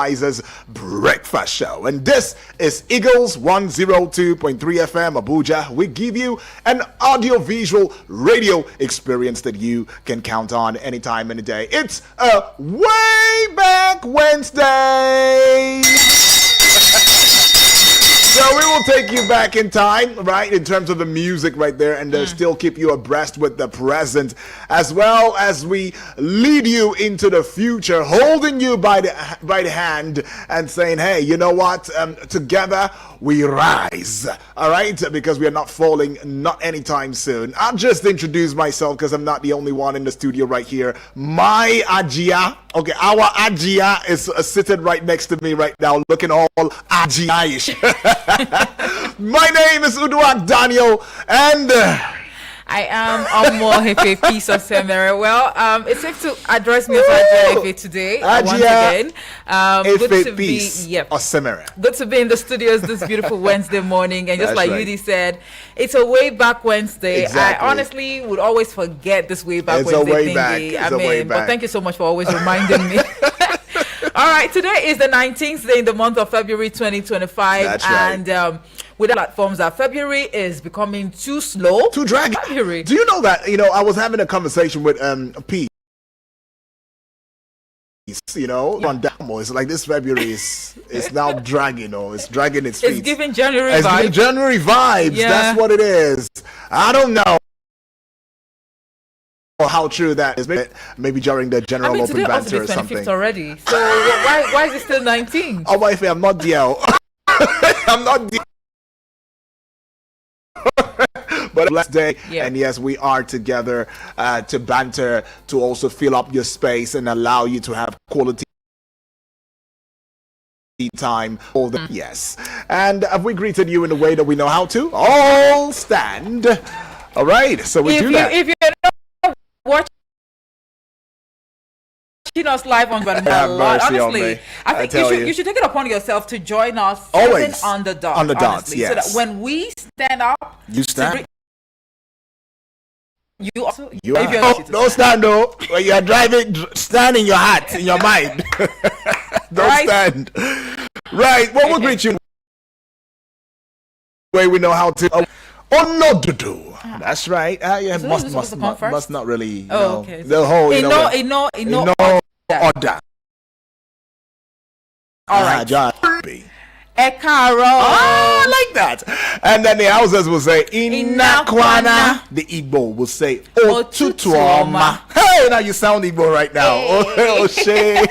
Rise's Breakfast Show. And this is Eagles 102.3 FM Abuja. We give you an audio-visual radio experience that you can count on anytime, any day. It's a Way Back Wednesday. So we will take you back in time, right, in terms of the music right there, and still keep you abreast with the present, as well as we lead you into the future, holding you by the hand and saying, hey, you know what, together we rise, all right, because we are not falling, not anytime soon. I'll just introduce myself because I'm not the only one in the studio right here. My Ajia, okay, our Ajia is seated right next to me right now, looking all Ajia-ish. My name is Uduak Daniel, and I am Omo Piece of Semere. Well, it's safe to address me as Ajia today. Once again, good to be. Yep. Good to be in the studios this beautiful Wednesday morning, and just like right. Yudi said, it's a Way Back Wednesday. Exactly. I honestly would always forget this Way Back Wednesday thingy. But thank you so much for always reminding me. All right, today is the 19th day in the month of February 2025. That's right. And with the platforms that February is becoming too slow. Too draggy. February. Do you know that, I was having a conversation with Pete, on Damo. It's like this February is now dragging, it's dragging its feet. It's giving January vibes. It's giving January vibes. Yeah. That's what it is. I don't know how true that is. Maybe during the general open banter or something. Already. So why is it still 19? Oh, my I'm not DL. I'm not DL. But last day, and yes, we are together to banter, to also fill up your space and allow you to have quality time. Yes. And have we greeted you in the way that we know how to? All stand. All right. So we do that. If you're not watching us live on honestly, I think you should take it upon yourself to join us always on the dot. On the dots, yes. So that when we stand up, you stand. You also don't stand though. When you are driving, stand in your heart, in your mind. Don't stand. Right. What will greet you? Way we know how to. Oh no, do. That's right. Yeah, must not really. Okay. The whole. No order. All right. Ekaro. I like that. And then the houses will say Inakwana. The Igbo will say Otutuoma. Hey, now you sound Igbo right now. Oh, shit.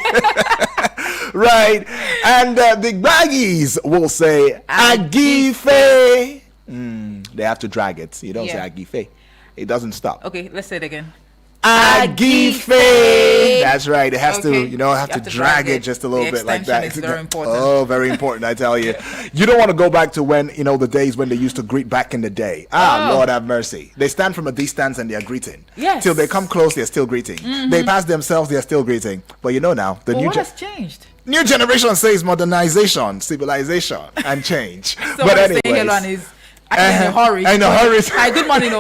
Right. And the Baggies will say Agife. They have to drag it. You don't say Agife. It doesn't stop. Okay, let's say it again. Agife. That's right. It has to, have to drag it just a little bit like that. Is very important. Oh, very important, I tell you. You don't want to go back to when, the days when they used to greet back in the day. Lord have mercy. They stand from a distance and they are greeting. Yes. Till they come close, they're still greeting. Mm-hmm. They pass themselves, they're still greeting. But now, what has changed? New generation says modernization, civilization, and change. So but anyways. Elon is in a hurry. In a hurry. Good morning,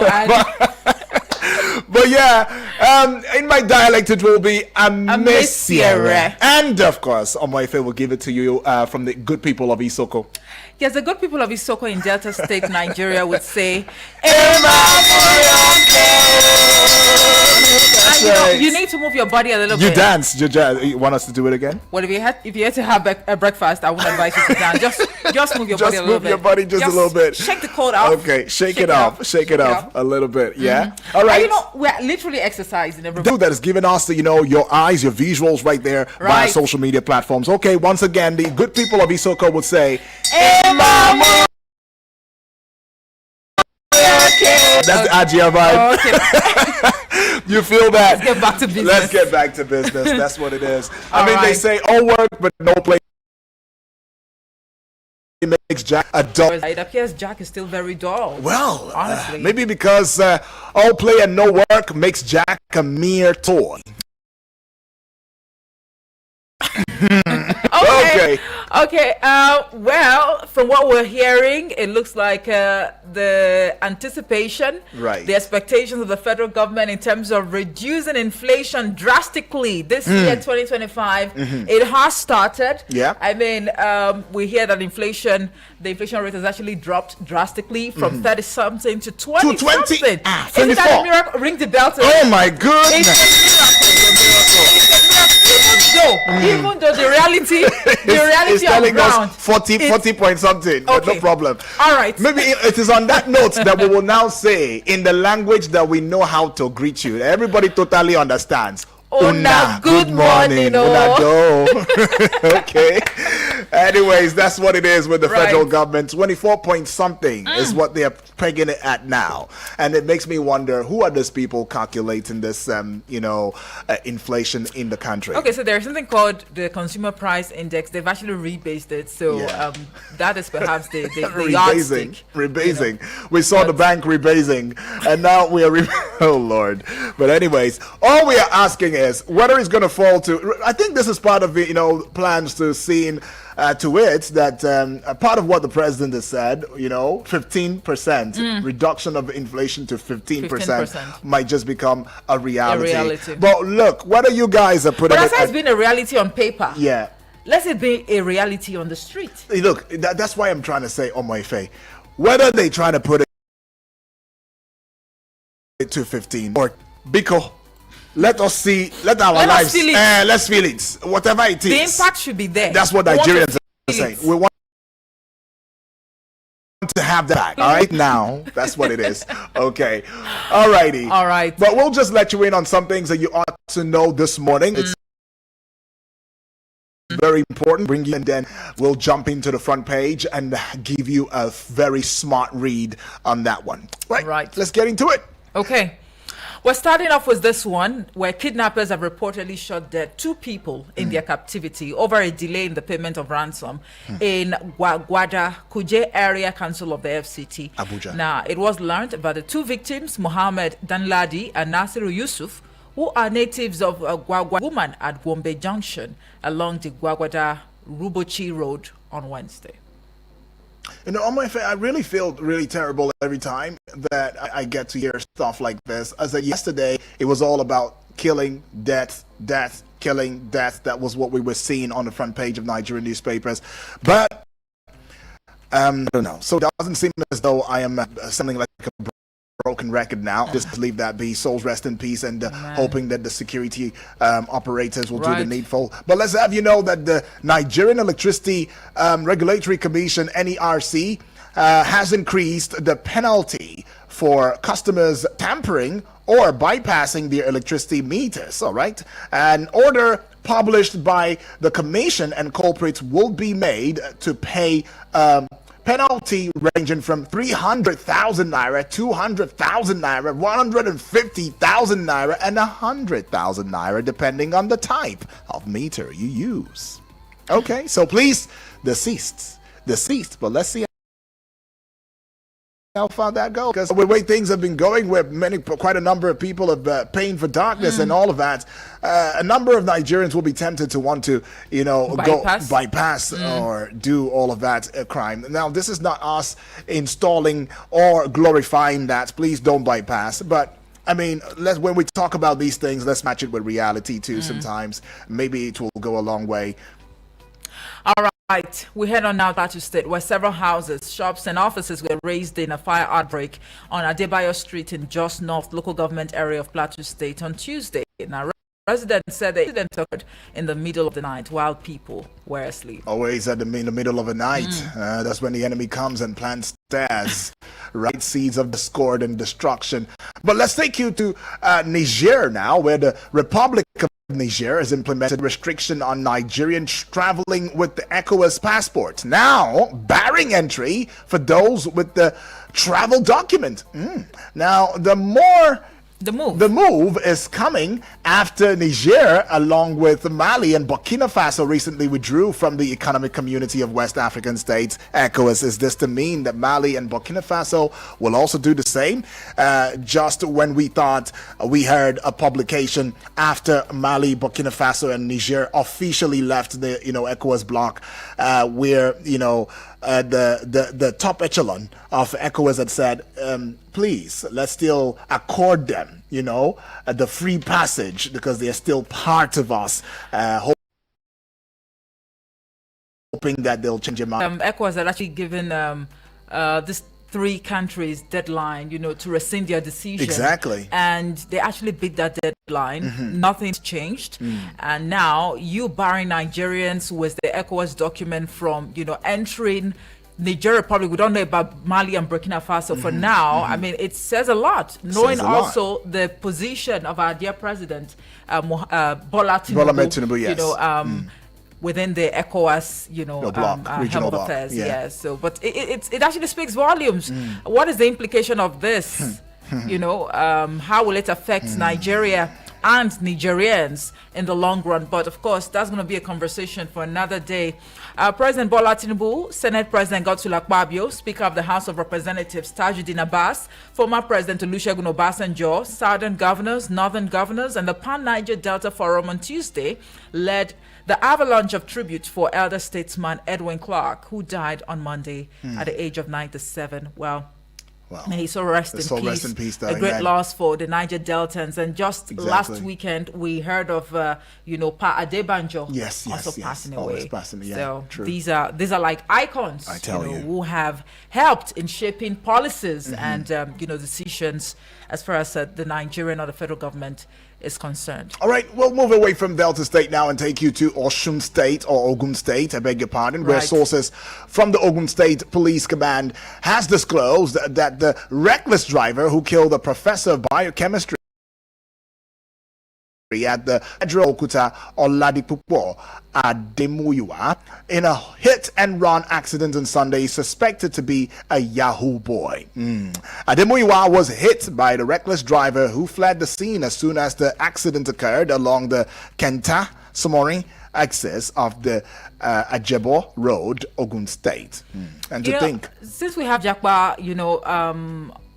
But in my dialect it will be Amesiere. And of course, Omoife will give it to you from the good people of Isoko. Yes, the good people of Isoko in Delta State, Nigeria would say, you need to move your body a little bit. You dance. You want us to do it again? Well, if you had to have a breakfast, I wouldn't advise you to dance. Just move your body a little bit. Just move your body just a little bit. Shake the cold off. Okay, shake it off. Shake it off a little bit. Yeah. Mm-hmm. All right. We're literally exercising. Everybody. That is giving us, your eyes, your visuals right there via social media platforms. Okay, once again, the good people of Isoko would say, that's the Ajia vibe. Okay. You feel that? Let's get back to business. Let's get back to business. That's what it is. They say all work but no play makes Jack a dull. It appears Jack is still very dull. Well, honestly, maybe because all play and no work makes Jack a mere toy. Okay. Okay, well, from what we're hearing, it looks like the anticipation, right, the expectations of the federal government in terms of reducing inflation drastically this year, 2025, it has started. Yeah. I mean, we hear that the inflation rate has actually dropped drastically from 30-something to 20-something. Isn't that a miracle? Ring the bell to Oh, my goodness. Even though the reality is telling ground, us 40 point something. Okay. No problem. All right. Maybe it is on that note that we will now say in the language that we know how to greet you. Everybody totally understands. Una, good morning. Una do. Okay. Anyways, that's what it is with the federal government. 24 point something is what they are pegging it at now. And it makes me wonder, who are those people calculating this, inflation in the country? Okay, so there's something called the Consumer Price Index. They've actually rebased it. So that is perhaps the yardstick. Rebasing. We saw the bank rebasing. And now we are... oh, Lord. But anyways, all we are asking is whether it's going to fall to... I think this is part of the, plans to seeing... to it that part of what the president has said, 15% reduction of inflation to 15% might just become a reality. But look, whether you guys are putting it... But has been a reality on paper. Yeah. Let it be a reality on the street. Look, that's why I'm trying to say, on my face, whether they try to put it to 15 or Biko, let us see, let lives, let's feel it, whatever it is. The impact should be there. That's what Nigerians are saying. We want to have that back. All right, now that's what it is. Okay, all right. But we'll just let you in on some things that you ought to know this morning. It's very important. Bring you, and then we'll jump into the front page and give you a very smart read on that one. Right. Let's get into it. Okay. We're starting off with this one, where kidnappers have reportedly shot dead 2 people in their captivity over a delay in the payment of ransom in Gwagwada, Kuje area council of the FCT. Abuja. Now, it was learned about the 2 victims, Mohammed Danladi and Nasiru Yusuf, who are natives of Gwagwada woman at Gombe Junction along the Gwagwada Rubochi Road on Wednesday. On my face, I really feel really terrible every time that I get to hear stuff like this. As of yesterday, it was all about killing, death, killing, death. That was what we were seeing on the front page of Nigerian newspapers. But I don't know. So it doesn't seem as though I am something like a broken record now. Just leave that be. Souls rest in peace, and hoping that the security operators will do the needful. But let's have you know that the Nigerian Electricity Regulatory Commission, NERC, has increased the penalty for customers tampering or bypassing their electricity meters. All right, an order published by the commission, and culprits will be made to pay penalty ranging from 300,000 naira, 200,000 naira, 150,000 naira, and 100,000 naira, depending on the type of meter you use. Okay, so please, deceased. But let's see how far that goes, because the way things have been going, where quite a number of people have paying for darkness and all of that, a number of Nigerians will be tempted to want to, bypass or do all of that crime. Now, this is not us installing or glorifying that. Please don't bypass. But I mean, when we talk about these things, let's match it with reality too. Sometimes maybe it will go a long way. All right, we head on now to State, where several houses, shops, and offices were razed in a fire outbreak on Adebayo Street in Jos North local government area of Plateau State on Tuesday. Now, residents said the incident occurred in the middle of the night while people were asleep. Always in the middle of the night. That's when the enemy comes and plants snares, right, seeds of discord and destruction. But let's take you to Niger now, where the Republic of Niger has implemented restriction on Nigerians traveling with the ECOWAS passport, now barring entry for those with the travel document. Now, the more The move is coming after Niger, along with Mali and Burkina Faso, recently withdrew from the Economic Community of West African States, ECOWAS. Is this to mean that Mali and Burkina Faso will also do the same? Just when we thought we heard a publication after Mali, Burkina Faso, and Niger officially left the ECOWAS bloc, where the top echelon of ECOWAS had said, please, let's still accord them, the free passage because they are still part of us, hoping that they'll change their mind. ECOWAS had actually given these three countries deadline, to rescind their decision. Exactly. And they actually beat that deadline. Mm-hmm. Nothing's changed. And now you barring Nigerians with the ECOWAS document from, entering Niger Republic. We don't know about Mali and Burkina Faso for now. I mean, it says a lot. Knowing also the position of our dear president, Bola Tinubu, yes. Within the ECOWAS, bloc, regional bloc. Affairs, yes. So, but it actually speaks volumes. What is the implication of this? How will it affect Nigeria and Nigerians in the long run? But of course, that's going to be a conversation for another day. President Bola Tinubu, Senate President Godswill Akpabio, Speaker of the House of Representatives Tajuddin Abbas, former President Olusegun Obasanjo, Southern governors, Northern governors, and the Pan-Niger Delta Forum on Tuesday led the avalanche of tribute for elder statesman Edwin Clark, who died on Monday at the age of 97. Well, may he so rest in peace. A great loss for the Niger Deltans. And just last weekend, we heard of, Pa Adebanjo also passing away. So true. These are like icons, I tell you, who have helped in shaping policies and, decisions as far as the Nigerian or the federal government is concerned. All right, we'll move away from Delta State now and take you to Osun State, or Ogun State, I beg your pardon, where sources from the Ogun State Police Command has disclosed that the reckless driver who killed a professor of biochemistry at the Federal Okuta Oladipupo Ademuyiwa in a hit-and-run accident on Sunday is suspected to be a Yahoo boy. Ademuyiwa was hit by the reckless driver who fled the scene as soon as the accident occurred along the Kenta Somori axis of the Ajebo Road, Ogun State. And to think, since we have Jakba,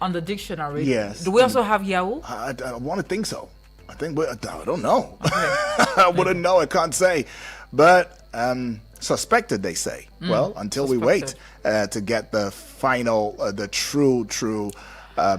on the dictionary, do we also have Yahoo? I want to think so. I don't know. Okay. I wouldn't know. I can't say. But suspected, they say. Well, until we wait to get the final, the true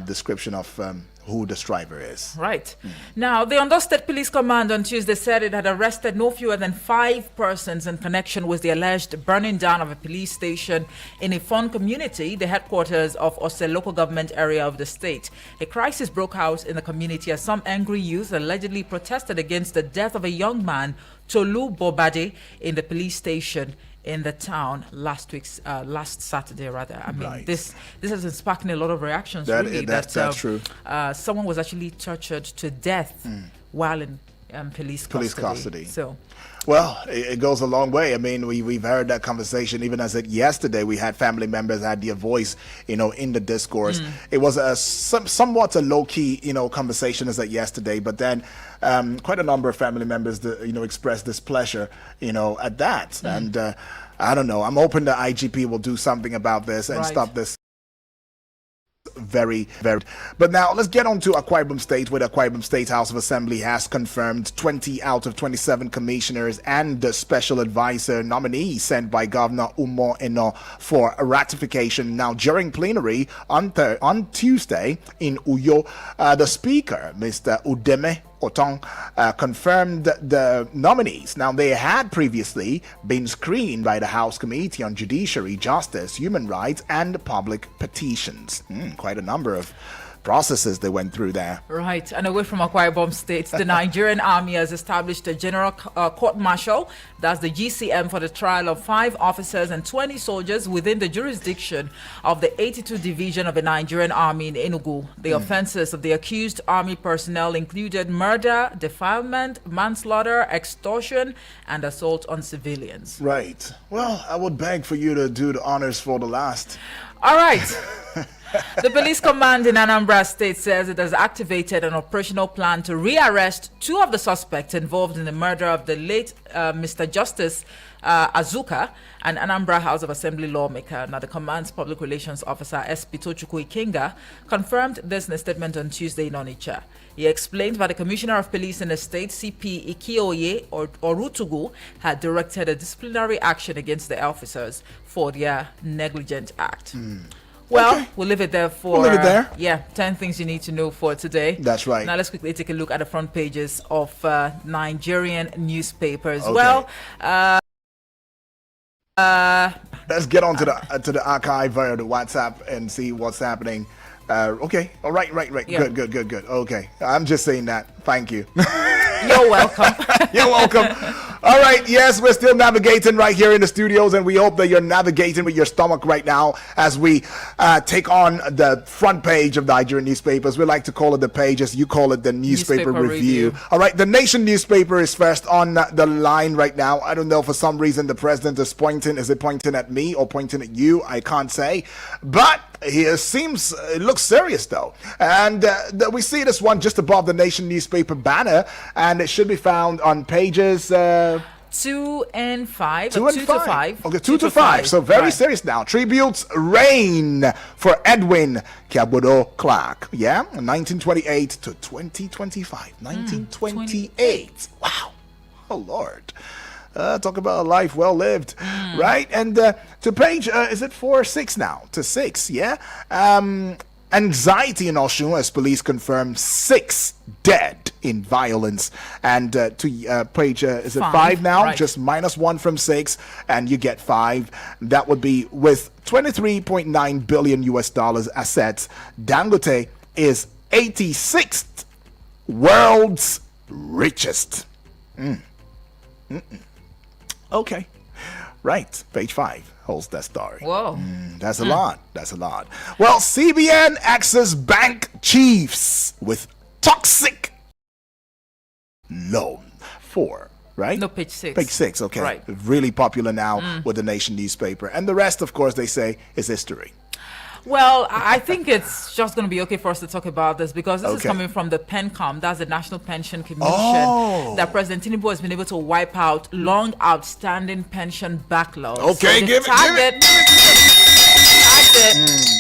description of who this driver is. Right. Now, the Ondo State Police Command on Tuesday said it had arrested no fewer than 5 persons in connection with the alleged burning down of a police station in a Fon community, the headquarters of Ose local government area of the state. A crisis broke out in the community as some angry youth allegedly protested against the death of a young man, Tolu Bobade, in the police station in the town last Saturday, rather. I mean, this has been sparking a lot of reactions. That's true. Someone was actually tortured to death while in police custody. So, well, it goes a long way. I mean, we've heard that conversation even as it yesterday. We had family members had their voice, in the discourse. It was somewhat a low-key, conversation as that yesterday, but then quite a number of family members, expressed displeasure, at that. And I don't know. I'm hoping the IGP will do something about this and stop this. Very. But now let's get on to Akwa Ibom State, where the Akwa Ibom State House of Assembly has confirmed 20 out of 27 commissioners and the special advisor nominee sent by Governor Umo Eno for ratification. Now, during plenary on Tuesday in Uyo, the Speaker, Mr. Udeme Otong, confirmed the nominees. Now, they had previously been screened by the House Committee on Judiciary, Justice, Human Rights, and Public Petitions. Quite a number of processes they went through there. Right. And away from Akwa Ibom State, the Nigerian Army has established a general court-martial, that's the GCM, for the trial of 5 officers and 20 soldiers within the jurisdiction of the 82 Division of the Nigerian Army in Enugu. The offenses of the accused army personnel included murder, defilement, manslaughter, extortion, and assault on civilians. Right. Well, I would beg for you to do the honors for the last. All right. The police command in Anambra State says it has activated an operational plan to rearrest two of the suspects involved in the murder of the late Mr. Justice Azuka, an Anambra House of Assembly lawmaker. Now, the command's public relations officer, SP Tochukwu Ikenga, confirmed this in a statement on Tuesday in Onitsha. He explained that the Commissioner of Police in the state, CP Ikioye Orutugu, had directed a disciplinary action against the officers for their negligent act. Well, Okay. we'll leave it there for... We'll leave it there. 10 things you need to know for today. That's right. Now, let's quickly take a look at the front pages of Nigerian newspapers. Okay. Well, Let's get on to the archive via the WhatsApp and see what's happening. Okay. All right. Yeah. Good. Okay. I'm just saying that. Thank you. you're welcome. You're welcome. All right. Yes, we're still navigating right here in the studios, and we hope that you're navigating with your stomach right now as we take on the front page of Nigerian newspapers. We like to call it the pages. You call it the newspaper review. All right. The Nation newspaper is first on the line right now. I don't know, for some reason the president is pointing. Is it pointing at me or pointing at you? I can't say. But it looks serious though. And we see this one just above the Nation newspaper banner, and it should be found on pages 2 and 5. 2 and 5. 5. Okay, 2 to 5. So very Right. serious now. Tributes reign for Edwin Kiabodo Clark. Yeah, 1928 to 2025. 1928. Wow. Oh, Lord. Talk about a life well lived, right? And to page, is it 4 or 6 now? To 6, yeah? Anxiety in Osun as police confirm 6 dead in violence. And to page, is it 5 now? Right. Just -1 from 6, and you get 5. That would be with 23.9 billion US dollars assets. Dangote is 86th world's richest. Okay. Right. Page 5 holds that story. Whoa. That's a lot. That's a lot. Well, CBN axes bank chiefs with toxic loan. 4, right? No, page 6. Page 6, okay. Right. Really popular now with the Nation newspaper. And the rest, of course, they say is history. Well, I think it's just going to be okay for us to talk about this because this is Okay. coming from the PENCOM, that's the National Pension Commission, that President Tinubu has been able to wipe out long outstanding pension backlogs. Okay, they've give it.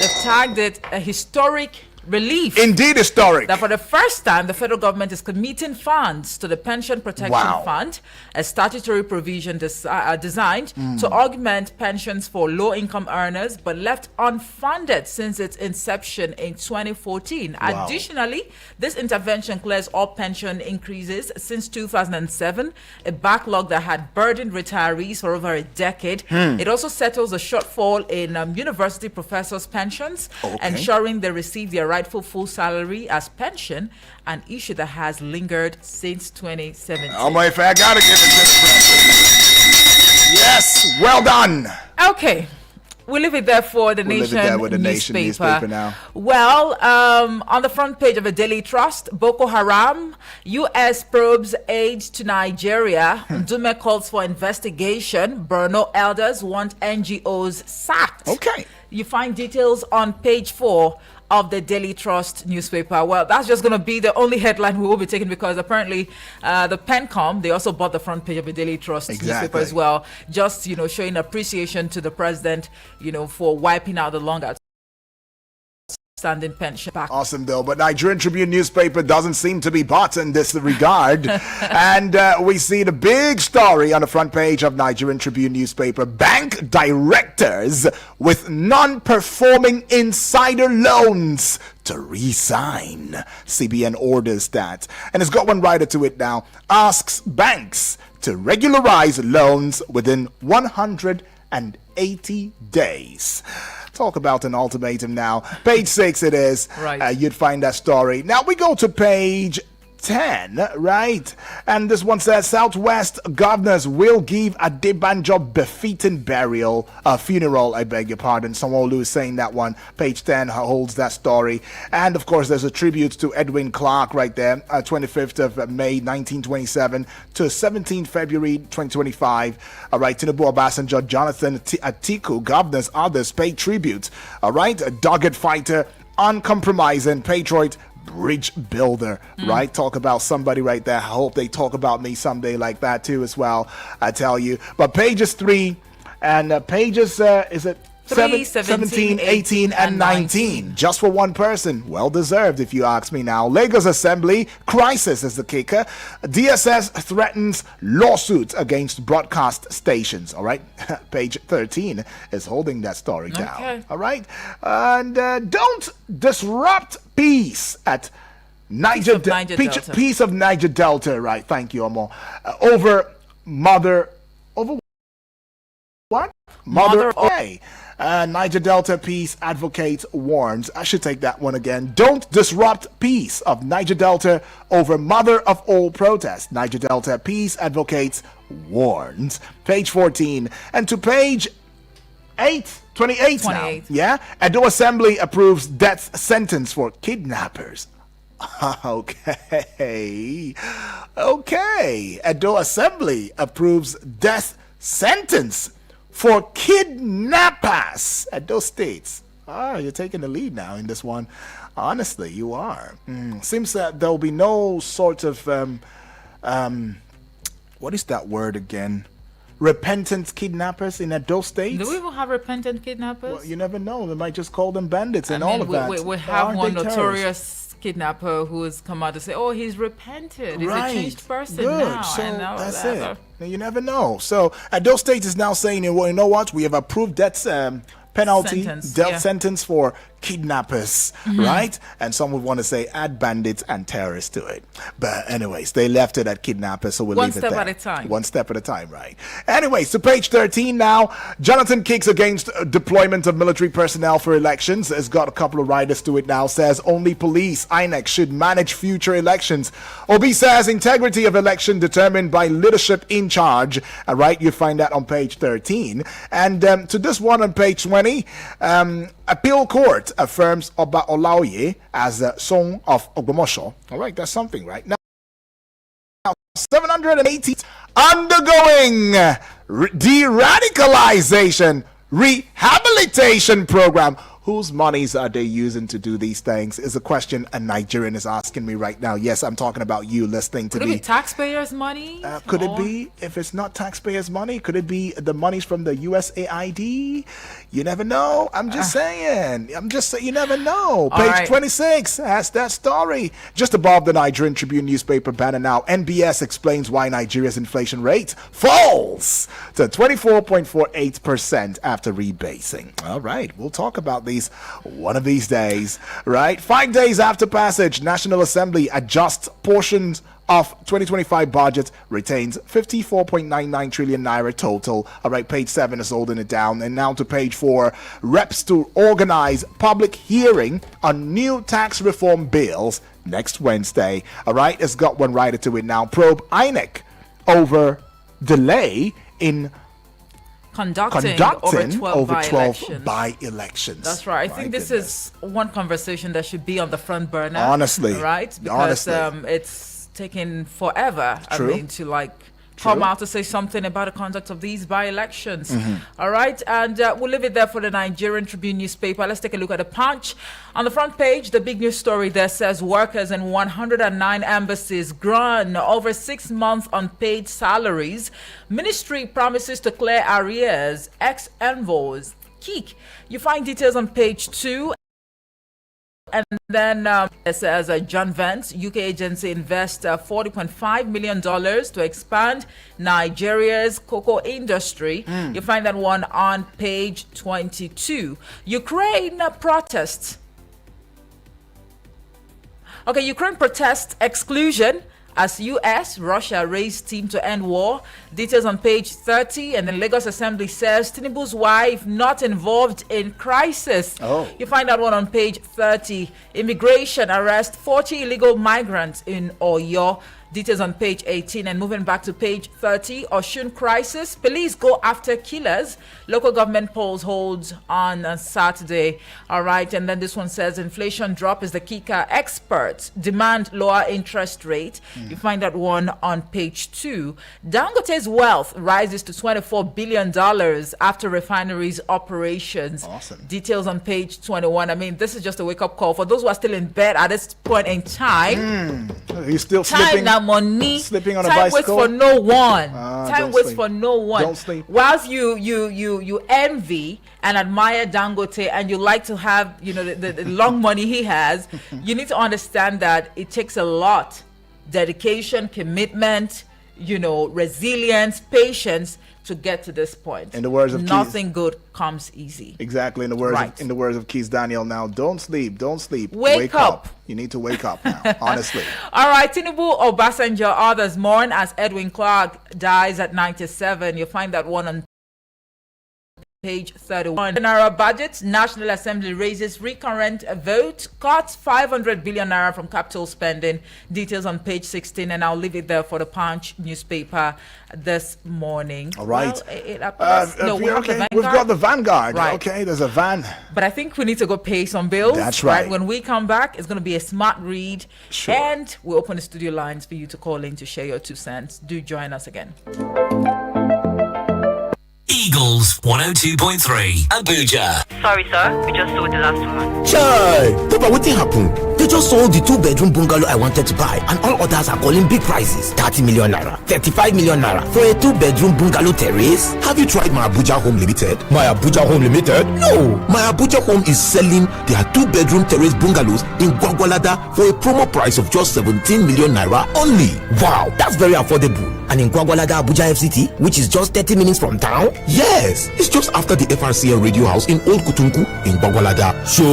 They've tagged it a historic relief. Indeed historic. That for the first time, the federal government is committing funds to the Pension Protection Wow. Fund, a statutory provision designed to augment pensions for low-income earners, but left unfunded since its inception in 2014. Wow. Additionally, this intervention clears all pension increases since 2007, a backlog that had burdened retirees for over a decade. It also settles a shortfall in university professors' pensions, Okay. ensuring they receive their rightful full salary as pension, an issue that has lingered since 2017. Oh my, if I gotta give it to the president. Yes, well done. Okay. We'll leave it there for the We'll leave it Nation there with the Nation newspaper now. Well, on the front page of the Daily Trust, Boko Haram, U.S. probes aid to Nigeria. Ndume calls for investigation. Borno elders want NGOs sacked. Okay. You find details on page 4 of the Daily Trust newspaper. Well, that's just going to be the only headline we will be taking because apparently the PENCOM, they also bought the front page of the Daily Trust newspaper as well. Just, showing appreciation to the president, for wiping out the long outstanding pension back. Awesome, though. But Nigerian Tribune newspaper doesn't seem to be bought in this regard. And we see the big story on the front page of Nigerian Tribune newspaper. Bank directors with non-performing insider loans to resign. CBN orders that. And it's got one writer to it now. Asks banks to regularize loans within 180 days. Talk about an ultimatum now. Page 6 it is. Right. You'd find that story. Now we go to page 10, right? And this one says Southwest governors will give Adebanjo befitting funeral, I beg your pardon. Sanwo-Olu is saying that one. Page 10 holds that story. And of course, there's a tribute to Edwin Clark right there, 25th of May 1927 to 17th February 2025. All right, Tinubu, Obasanjo, Jonathan Atiku, governors, others pay tribute. All right, a dogged fighter, uncompromising patriot, bridge builder, right? Talk about somebody right there. I hope they talk about me someday like that too as well, I tell you. But pages 3 and pages, is it 3, 17, 18, and 19. Just for one person. Well deserved, if you ask me now. Lagos Assembly, crisis is the kicker. DSS threatens lawsuit against broadcast stations. All right. Page 13 is holding that story down. Okay. All right. And don't disrupt peace at Niger Delta. Peace of Niger Delta. Right. Thank you, Amo. Over what? Mother A. Niger Delta peace advocate warns. I should take that one again. Don't disrupt peace of Niger Delta over mother of all protest. Niger Delta peace advocates warns. Page 14. And to page 28 now. Yeah. Edo Assembly approves death sentence for kidnappers. Okay. Edo Assembly approves death sentence for kidnappers at those states. You're taking the lead now in this one. Honestly, you are. Seems that there'll be no sort of what is that word again? Repentant kidnappers in those states. Do we even have repentant kidnappers? Well, you never know. They might just call them bandits and all of that. We have one notorious kidnapper who has come out to say, "Oh, he's repented. He's a changed person now." So and that's it. You never know. So those states is now saying, well, you know what? We have approved that penalty, sentence for kidnappers, right? And some would want to say add bandits and terrorists to it. But anyways, they left it at kidnappers, so we'll leave it there. One step at a time. One step at a time, right? Anyways, to page 13 now. Jonathan kicks against deployment of military personnel for elections. Has got a couple of riders to it now. Says only police, INEC, should manage future elections. Obi says integrity of election determined by leadership in charge. All right, you find that on page 13. And to this one on page 20, appeal court affirms Oba Olaoye as the son of Ogbomoso. All right, that's something, right? Now 780 undergoing de-radicalization rehabilitation program. Whose monies are they using to do these things is a question a Nigerian is asking me right now. Yes, I'm talking about you listening to me. Could it be taxpayers' money? Could it be? If it's not taxpayers' money, could it be the monies from the USAID? You never know. I'm just saying. You never know. Page 26 has that story. Just above the Nigerian Tribune newspaper banner now, NBS explains why Nigeria's inflation rate falls to 24.48% after rebasing. All right, we'll talk about these one of these days, right? 5 days after passage, National Assembly adjusts portions of 2025 budget, retains 54.99 trillion naira total. All right, page 7 is holding it down. And now to page 4, reps to organize public hearing on new tax reform bills next Wednesday. All right, it's got one rider to it now. Probe INEC over delay in conducting over 12 by-elections. That's right. I think this is one conversation that should be on the front burner. Honestly. Right? Because it's taken forever, True. to come out to say something about the conduct of these by-elections. All right, and we'll leave it there for the Nigerian Tribune newspaper. Let's take a look at the Punch. On the front page, the big news story there says workers in 109 embassies groan over 6 months unpaid salaries. Ministry promises to clear arrears. Ex-envoys kick. You find details on page 2. And then it says John Vance, UK agency, invests $40.5 million to expand Nigeria's cocoa industry. You find that one on page 22. Ukraine protests. Okay, Ukraine protests exclusion as U.S., Russia raised team to end war. Details on page 30. And the Lagos Assembly says Tinubu's wife not involved in crisis. Oh. You find that one on page 30. Immigration arrest 40 illegal migrants in Oyo. Details on page 18. And moving back to page 30, Oshun crisis. Police go after killers. Local government polls holds on Saturday. All right. And then this one says inflation drop is the kicker. Experts demand lower interest rate. You find that one on page 2. Dangote's wealth rises to $24 billion after refineries operations. Awesome. Details on page 21. I mean, this is just a wake-up call for those who are still in bed at this point in time. He's still Time sleeping. now, money. Sleeping on a Time waits bicycle? for no one. Don't Time waits sleep. for no one. Don't sleep. Whilst you envy and admire Dangote and you like to have the long money he has, you need to understand that it takes a lot: dedication, commitment, resilience, patience to get to this point. In the words of nothing good comes easy. Exactly. In the words Right. in the words of Keith Daniel. Now, don't sleep. Don't sleep. Wake up. You need to wake up now. Honestly. All right, Tinubu, Obasanjo, others mourn as Edwin Clark dies at 97. You'll find that one on page 31. Naira budget, National Assembly raises recurrent vote, cuts 500 billion naira from capital spending. Details on page 16, and I'll leave it there for the Punch newspaper this morning. All right. Well, it appears, we have the okay. Vanguard. We've got the Vanguard. Right. Okay, there's a van. But I think we need to go pay some bills. That's right. When we come back, it's going to be a smart read. Sure. And we'll open the studio lines for you to call in to share your 2 cents. Do join us again. Eagles 102.3 Abuja. Sorry, sir. We just sold the last one. Chai! Papa, what happened? They just sold the 2-bedroom bungalow I wanted to buy, and all others are calling big prices. 30 million naira, 35 million naira for a 2-bedroom bungalow terrace. Have you tried my Abuja Home Limited? My Abuja Home Limited? No! My Abuja Home is selling their 2-bedroom terrace bungalows in Gwagwalada for a promo price of just 17 million naira only. Wow, that's very affordable. And in Gwagwalada, Abuja FCT, which is just 30 minutes from town? Yes, it's just after the FRCN radio house in Old Kutunku in Gwagwalada. So,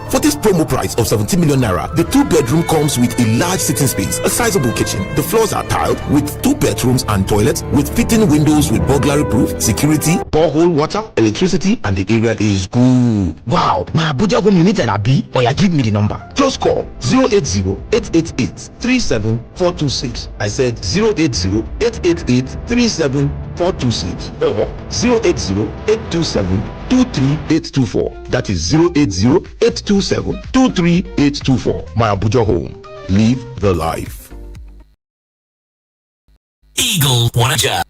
for this promo price of 17 million naira, the 2-bedroom comes with a large sitting space, a sizable kitchen. The floors are tiled with 2 bedrooms and toilets with fitting windows with burglary-proof security, borehole water, electricity, and the area is good. Wow, my Abuja Home Limited, Abi. Oh yeah, give me the number. Just call 080-888-37426. I said 080-888-37426. 080-827-23824. That is 080-827-23824. My Abuja Home. Live the life. Eagle 102.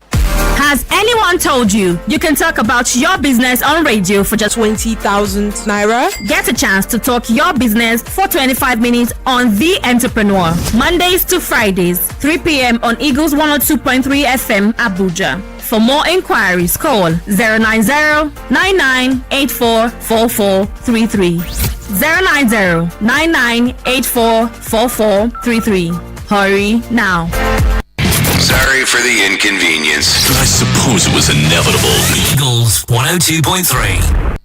Has anyone told you you can talk about your business on radio for just 20,000 naira? Get a chance to talk your business for 25 minutes on The Entrepreneur. Mondays to Fridays, 3 p.m. on Eagles 102.3 FM, Abuja. For more inquiries, call 090-9984-4433. 090-9984-4433. Hurry now. Sorry for the inconvenience. I suppose it was inevitable. Eagles 102.3.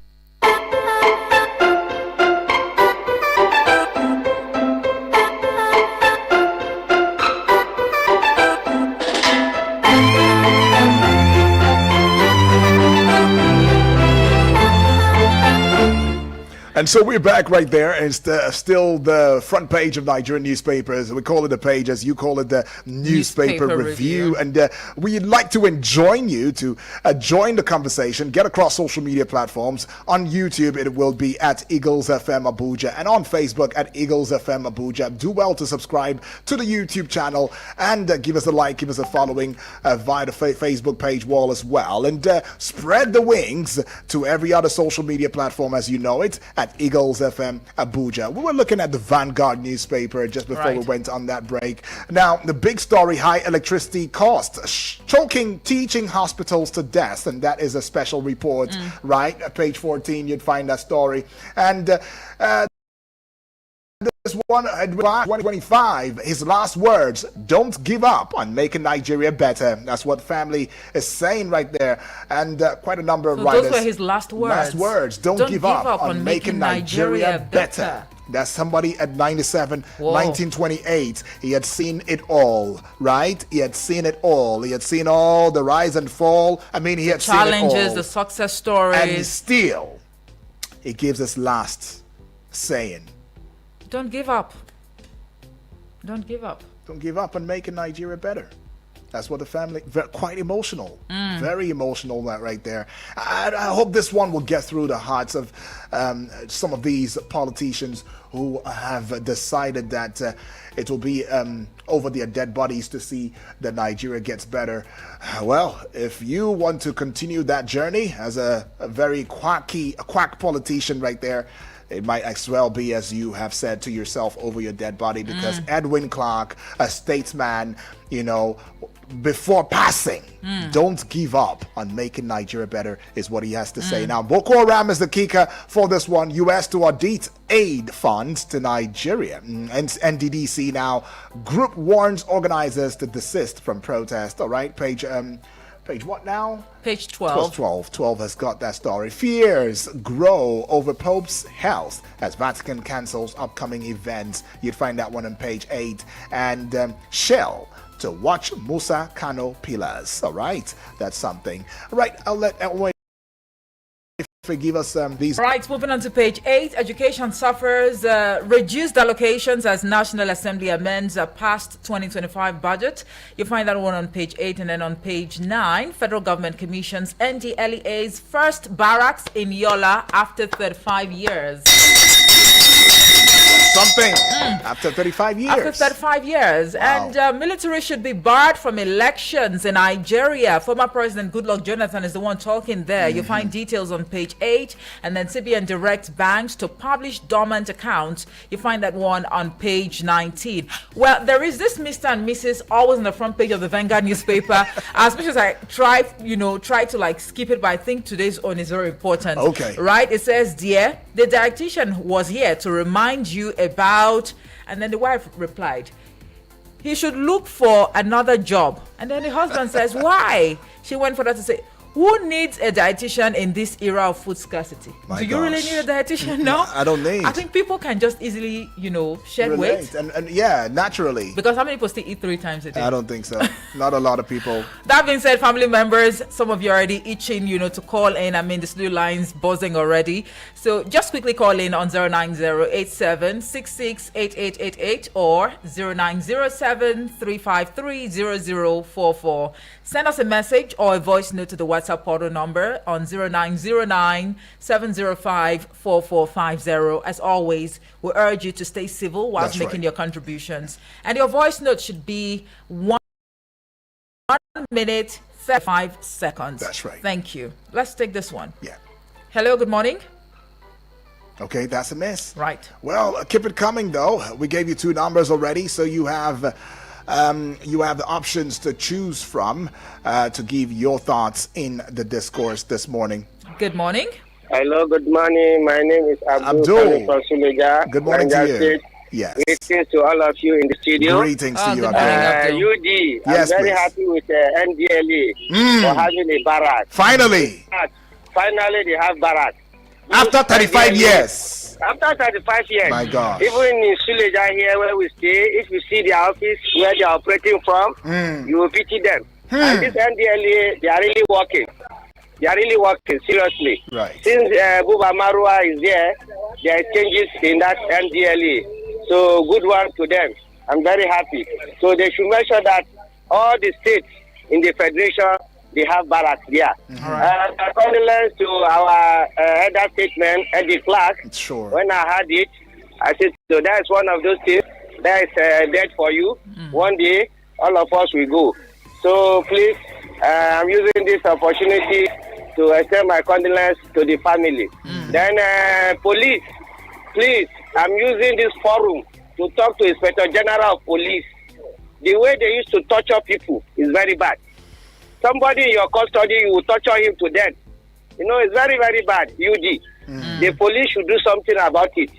And so we're back right there, and it's still the front page of Nigerian newspapers. We call it the page, as you call it, the newspaper review. And we'd like to join you to join the conversation, get across social media platforms. On YouTube, it will be at Eagles FM Abuja, and on Facebook at Eagles FM Abuja. Do well to subscribe to the YouTube channel and give us a like, give us a following via the Facebook page wall as well. And spread the wings to every other social media platform as you know it at Eagles FM Abuja. We were looking at the Vanguard newspaper just before we went on that break. Now, the big story, high electricity costs, choking teaching hospitals to death. And that is a special report, right? At page 14, you'd find that story. And this one, 2025, his last words, don't give up on making Nigeria better. That's what family is saying right there. And quite a number of writers. Those were his last words. Last words, don't give up on making Nigeria better. That's somebody at 97, Whoa. 1928. He had seen it all, right? He had seen it all. He had seen all the rise and fall. I mean, he had seen it Challenges, all. the success And stories. still, he gives us last saying, Don't give up. Don't give up. don't give up on making Nigeria better. That's what the family, quite emotional, very emotional that right there. I hope this one will get through the hearts of some of these politicians who have decided that it will be over their dead bodies to see that Nigeria gets better. Well, if you want to continue that journey as a very quack politician right there, it might as well be as you have said to yourself over your dead body, because Edwin Clark, a statesman, you know, before passing, don't give up on making Nigeria better is what he has to say. Now, Boko Haram is the kicker for this one. U.S. to audit aid funds to Nigeria. And NDDC now, group warns organizers to desist from protest. All right, page what now? Page 12. 12 has got that story. Fears grow over Pope's health as Vatican cancels upcoming events. You'd find that one on page 8. And Shell to watch Musa Kano pillars. All right, that's something. All right, I'll let Elway give us these. Right, moving on to page 8. Education suffers reduced allocations as National Assembly amends a past 2025 budget. You'll find that one on page 8. And then on page 9, federal government commissions NDLEA's first barracks in Yola after 35 years. Something after 35 years. After 35 years. Wow. And military should be barred from elections in Nigeria. Former President Goodluck Jonathan is the one talking there. You'll find details on page 8. And then CBN directs banks to publish dormant accounts. You find that one on page 19. Well, there is this Mr. and Mrs. always on the front page of the Vanguard newspaper. As much as I try to like skip it, but I think today's one is very important. Okay. Right? It says, dear, the dietitian was here to remind you about, and then the wife replied, he should look for another job. And then the husband says, why? She went for that to say, who needs a dietitian in this era of food scarcity? My Do you really gosh. need a dietitian? No, I don't need. I think people can just easily, shed weight. And yeah, naturally. Because how many people still eat 3 times a day? I don't think so. Not a lot of people. That being said, family members, some of you are already itching, to call in. I mean, the studio line's buzzing already. So just quickly call in on 09087668888 or 0907-353-0044. Send us a message or a voice note to the WhatsApp portal number on 0909-705-4450. As always, we urge you to stay civil whilst That's making right. your contributions. And your voice note should be 1 minute 35 seconds. That's right. Thank you. Let's take this one. Yeah. Hello, good morning. Okay, that's a miss. Right. Well, keep it coming though. We gave you 2 numbers already, so you have the options to choose from to give your thoughts in the discourse this morning. Good morning. Hello, good morning. My name is Abdul from Suleja. Good morning to Niger you. State. Yes. Greetings to all of you in the studio. Greetings to you, good Abdul. morning. UD, Yes, I'm very please. happy with NDLA for having a barrack. Finally, Finally, they have barrack. after 35 NDLEA, years. After 35 years. My God. Even in Suleja here where we stay, if you see the office where they are operating from, you will pity them. And this NDLA, they are really working. They are really working seriously. Right. Since Buba Marwa is there are changes in that NDLA. So good one to them. I'm very happy. So they should make sure that all the states in the federation, they have barracks there. Condolence to our elder statesman, Eddie Clark. Sure. When I heard it, I said, so that's one of those things that is dead for you. One day, all of us will go. So please, I'm using this opportunity to extend my condolence to the family. Then police, please, I'm using this forum to talk to Inspector General of Police. The way they used to torture people is very bad. Somebody in your custody, you will torture him to death. It's very, very bad, UD. The police should do something about it.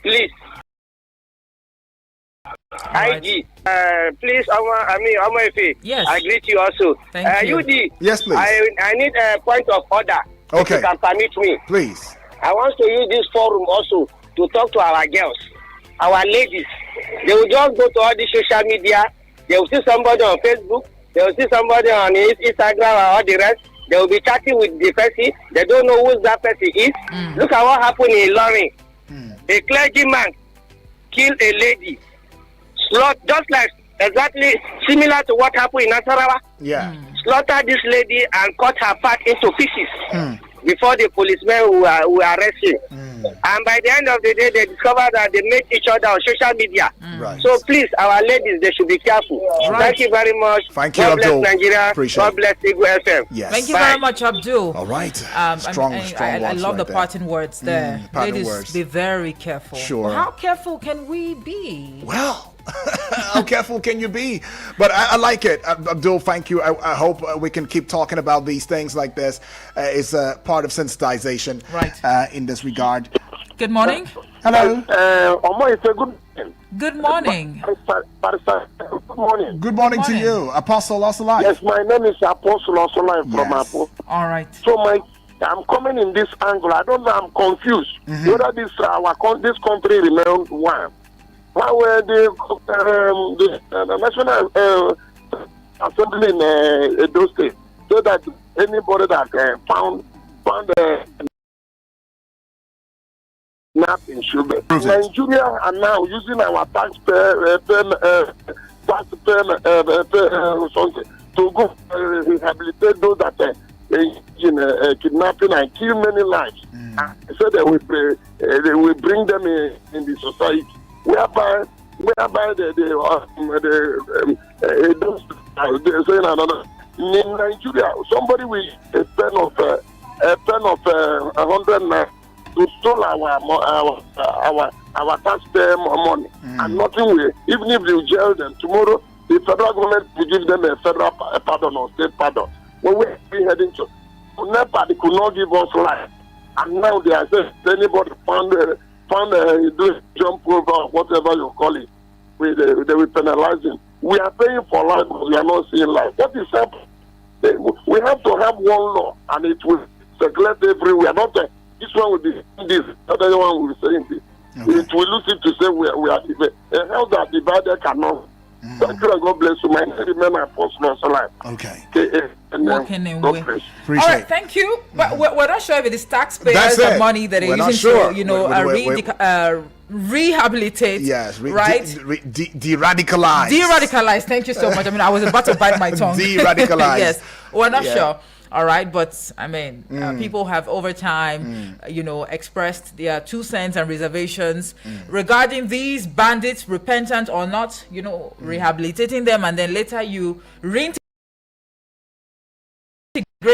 Please. Right. IG, please, Omoefe, Yes. I greet you also. Thank you. UD, Yes, please. I need a point of order. Okay. If you can permit me. Please. I want to use this forum also to talk to our girls. our ladies, they will just go to all the social media. They will see somebody on Facebook. They will see somebody on Instagram or all the rest. They will be chatting with the person. They don't know who that person is. Look at what happened in Lorraine. A clergyman killed a lady. Just like exactly similar to what happened in Nasarawa. Yeah. Slaughtered this lady and cut her part into pieces before the policemen were arrested. And by the end of the day, they discovered that they met each other on social media. Right. So please, our ladies, they should be careful. Right. Thank you very much. Thank you, God Abdul. bless Nigeria. Appreciate God it. bless Eagle FM. Yes. Thank you Bye. very much, Abdul. All right. Strong words I love right the there. parting words there. parting Ladies, words. be very careful. Sure. How careful can we be? Well, how careful can you be? But I like it. Abdul, thank you. I hope we can keep talking about these things like this. It's part of sensitization in this regard. Good morning. Hello. Omo, it's a good morning. Good morning. Good morning. Good morning to you, Apostle Osalai. Yes, my name is Apostle Osolai from Yes. Apo. All right. So I'm coming in this angle. I don't know. I'm confused. Whether this this country remains one. Why were the National Assembly in Edo State so that anybody that found not in sugar. Nigeria are now using our taxpayer to go rehabilitate those that kidnapping and kill many lives. So that they will bring them in the society, whereby they're saying another. In Nigeria, somebody with a pen of 100 naira to steal our taxpayer money, and nothing will. Even if you jail them tomorrow, the federal government will give them a federal pardon or state pardon. When we heading to NEPA, they could not give us life, and now they are saying anybody found do jump over whatever you call it, they will penalize him. We are paying for life, but we are not seeing life. What is happening? We have to have one law, and it will circulate everywhere. Not this one will be saying this, the other one will be saying this. Okay. It will lose it to say we are divided. A house that divided cannot. Thank you, and God bless you. My name is Apostle Osalai. Okay. Walking in way. Appreciate All right, thank you. But we're not sure if it is taxpayers That's it. money that We're are not using sure. to, rehabilitate. Yes. Right. De-radicalize. De-radicalize. Thank you so much. I mean, I was about to bite my tongue. De-radicalize. Yes. We're not sure. All right, but I mean, people have over time, expressed their 2 cents and reservations regarding these bandits, repentant or not, rehabilitating them, and then later you reintegrate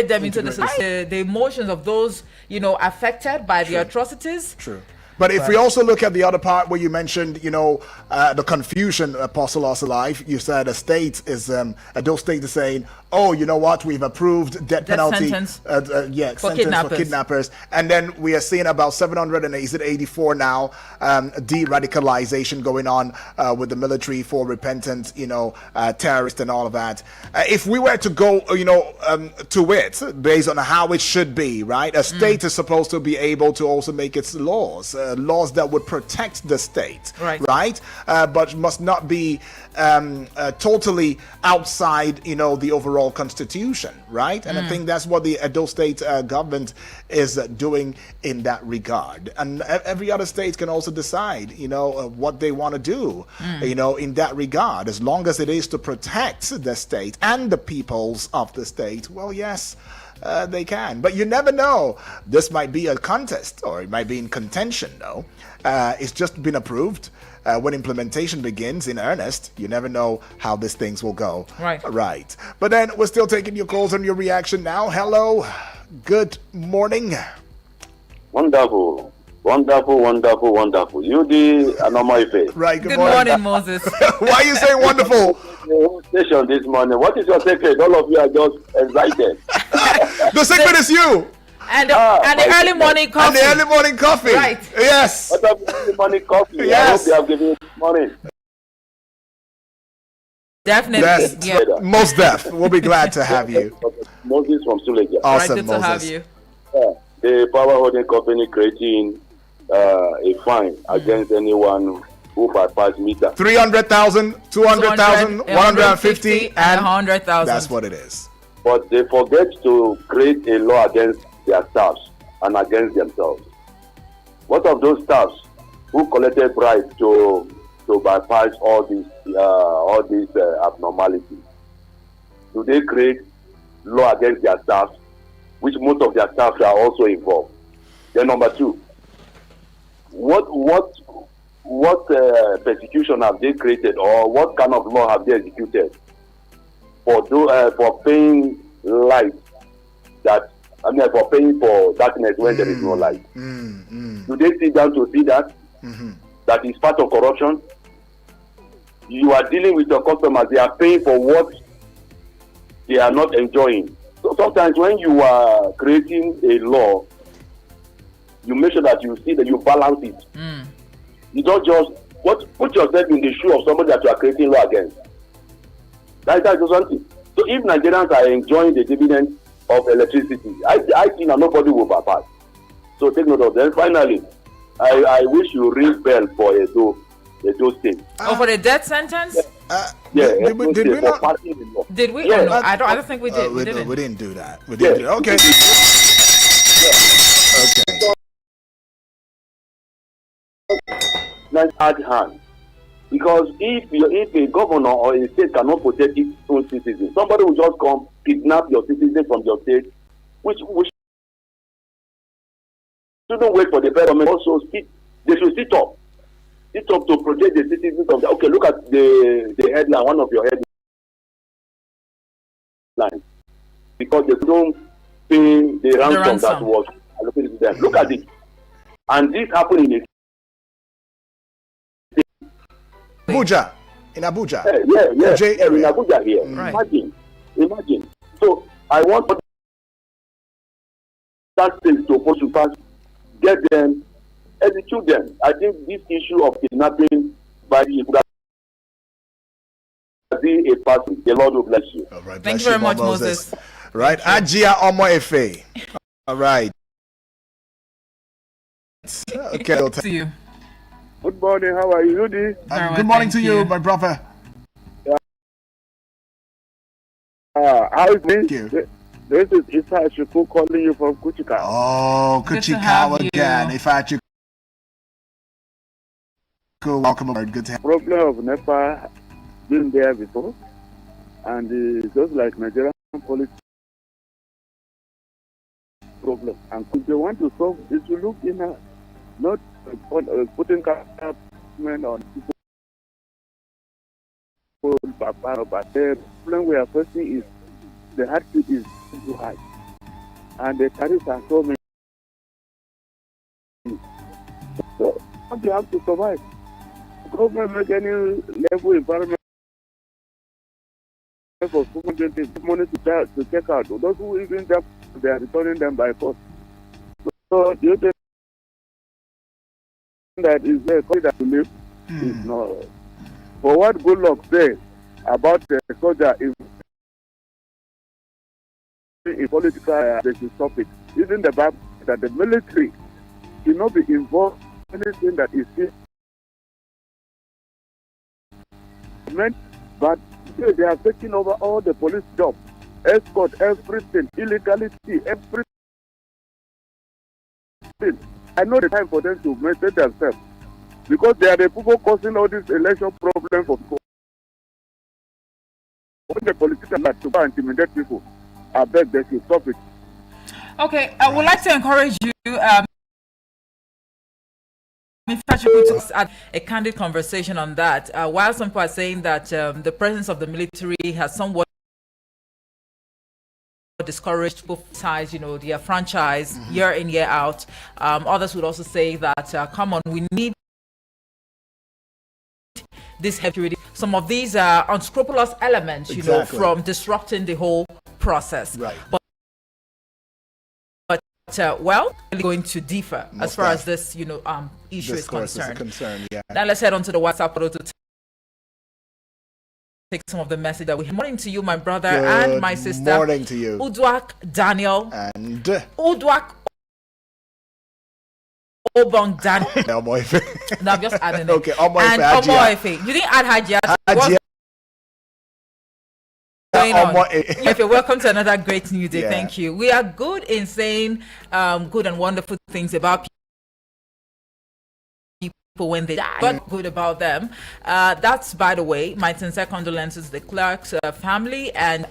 them into the society. The emotions of those, affected by the atrocities. True. But if we also look at the other part where you mentioned, the confusion, Apostle Osalai, you said a state is, Edo State is saying, oh, you know what, we've approved death penalty sentence for kidnappers. And then we are seeing about 784 now, de-radicalization going on with the military for repentant, terrorists and all of that. If we were to go, to it, based on how it should be, right? A state is supposed to be able to also make its laws. Laws that would protect the state, right? But must not be totally outside, the overall constitution, right? And I think that's what the Edo State government is doing in that regard. And every other state can also decide, what they want to do, in that regard, as long as it is to protect the state and the peoples of the state. Well, yes. They can, but you never know. This might be a contest, or it might be in contention. Though it's just been approved. When implementation begins in earnest, you never know how these things will go. Right. But then we're still taking your calls and your reaction now. Hello, good morning. Wonderful. You the normal face. Right. Good morning, Moses. Why are you saying wonderful? Station this morning. What is your secret? All of you are just excited. The secret is you. And the early morning coffee. And the early morning coffee. Right. Yes. What about the early morning coffee? Yes. I hope you have given it this morning. Definitely. Yes. Yeah. Most def. We'll be glad to have you. Moses from Suleja. Awesome, good Moses. to have you. The power holding company creating a fine against anyone who bypass meter. 300,000, 200,000, 150, and 100,000. that's what it is. But they forget to create a law against their staffs and against themselves. What of those staffs who collected bribes to bypass all these abnormalities? Do they create law against their staff, which most of their staff are also involved? Then number two, what persecution have they created, or what kind of law have they executed for paying light for paying for darkness when there is no light? Do they sit down to see that? That is part of corruption. You are dealing with your customers, they are paying for what they are not enjoying. So sometimes when you are creating a law, you make sure that you see that you balance it. You don't just put yourself in the shoe of somebody that you are creating law against. That's just something. So if Nigerians are enjoying the dividend of electricity, I think that nobody will bypass. So take note of that. Finally, I wish you ring bell for Edo State. For the death sentence? Did we not? Did we? Yeah. Oh, no, I don't think we did. We didn't. didn't do that. We didn't do that. Okay. Okay. Nice hard hand. Because if a governor or a state cannot protect its own citizens, somebody will just come kidnap your citizens from your state, which shouldn't wait for the government. Also, they should sit up to protect the citizens of the. Okay, look at the headline, one of your headlines, because they couldn't pay the ransom that was allocated to them. Look at it, and this happened in a Abuja. In Abuja. In Abuja here. Right. Imagine. So I want that state to pass, get them, execute them. I think this issue of kidnapping by the be a person. The Lord will bless you. All right, Thank you very much, Moses. Right, Ajia Omo Efe. All right. Okay. To you. Good morning. How are you, Rudy? Good morning to you, my brother. How is Thank you. This is Isa Shuku calling you from Kuchika. Oh, Good to have Kuchikawa you. again. If I should go, welcome aboard. Good to have Problem of NEPA been there before, and just like Nigerian politics problem. And if they want to solve this, to look in not putting government on people. But the problem we are facing is the hardship is too high, and the tariffs are so many. So you have to survive. Government make any level environment for money to check out. Those who even them, they are returning them by force. So do you think that is the country that we live is not? For what good luck say about the soldier in political, they should stop it. Even the Bible that the military should not be involved in anything that is meant, but they are taking over all the police jobs, escort, everything, illegality, everything. I know the time for them to maintain themselves, because they are the people causing all this election problem for people. When the politicians like to intimidate people, I beg they should stop it. Okay, I would like to encourage you. If I should put at a candid conversation on that, while some people are saying that the presence of the military has somewhat discouraged both sides, their franchise year in, year out. Others would also say that, come on, we need this security. Some of these are unscrupulous elements, Exactly. from disrupting the whole process. Right. But going to differ as far as this, issue is concerned. Yeah. Now let's head on to the WhatsApp portal to take some of the message that we have. Morning to you, my brother and my sister. Morning to you. Udwak Daniel. And Udwak Obong Dan. Omoife. No, I'm just adding it. Okay, Omoife, and Hajia. Omoife. You didn't add Hajia. Hajia. Going on? Omoife. Okay, welcome to another great new day. Yeah. Thank you. We are good in saying good and wonderful things about people when they die, but good about them. That's, by the way, my sincere condolences to the Clark's family and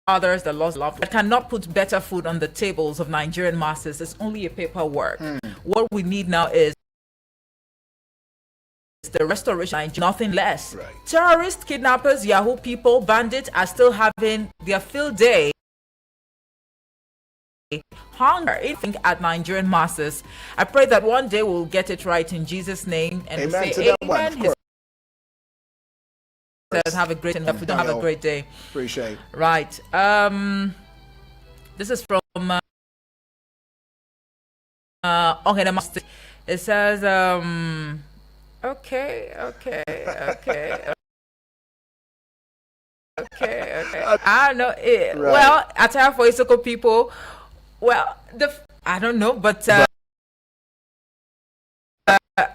others that lost love. That cannot put better food on the tables of Nigerian masses. It's only a paperwork. What we need now is the restoration of Nigeria, nothing less. Right. Terrorists, kidnappers, Yahoo people, bandits are still having their field day. Hunger eating at Nigerian masses. I pray that one day we'll get it right in Jesus' name and Amen we'll to say that one, amen. of He course. says have a great day. If we don't have a great day. Appreciate. Right. This is from okay, it says okay. I know it. Right. Well, attire for Isoko people. Well, I don't know, but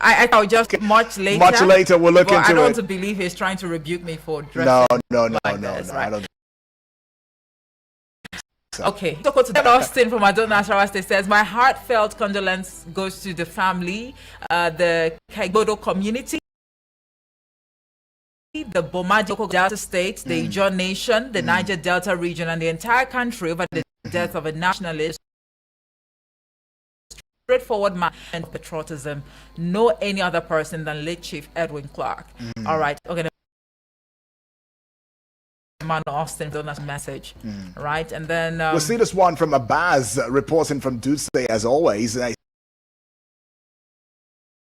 I'll just much later. Much later, we'll look but into I don't it. want to believe he's trying to rebuke me for dressing. No, like this, right? I don't. Okay, so go to the Austin from Adona Sarawak State says, my heartfelt condolence goes to the family, the Kaigodo community, the Bomadi local Delta State, the Ijaw Nation, the Niger Delta region, and the entire country over the death of a nationalist, straightforward man and patriotism. No any other person than late Chief Edwin Clark. All right, okay. Man Austin done a message, right? And then We'll see this one from Abaz reporting from Dutse as always.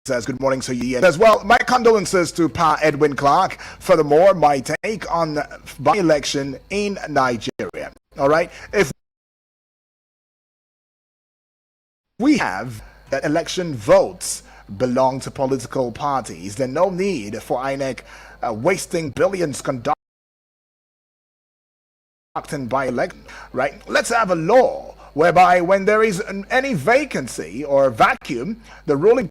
Says good morning to you as well. My condolences to Pa Edwin Clark. Furthermore, my take on by-election in Nigeria. All right, if we have that election votes belong to political parties, then no need for INEC wasting billions conducting by-election, right? Let's have a law whereby when there is any vacancy or vacuum, the ruling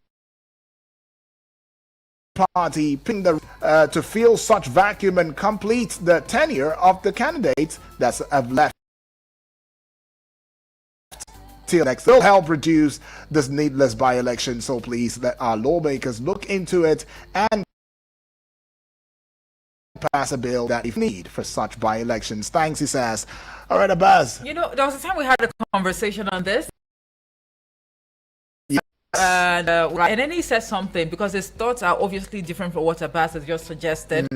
party picking to fill such vacuum and complete the tenure of the candidates that have left till next. Will help reduce this needless by-election. So please let our lawmakers look into it and pass a bill that if need for such by-elections. Thanks, he says. All right, Abaz. you know, there was a time we had a conversation on this. Yes. Right. And then he said something because his thoughts are obviously different from what Abbas has just suggested.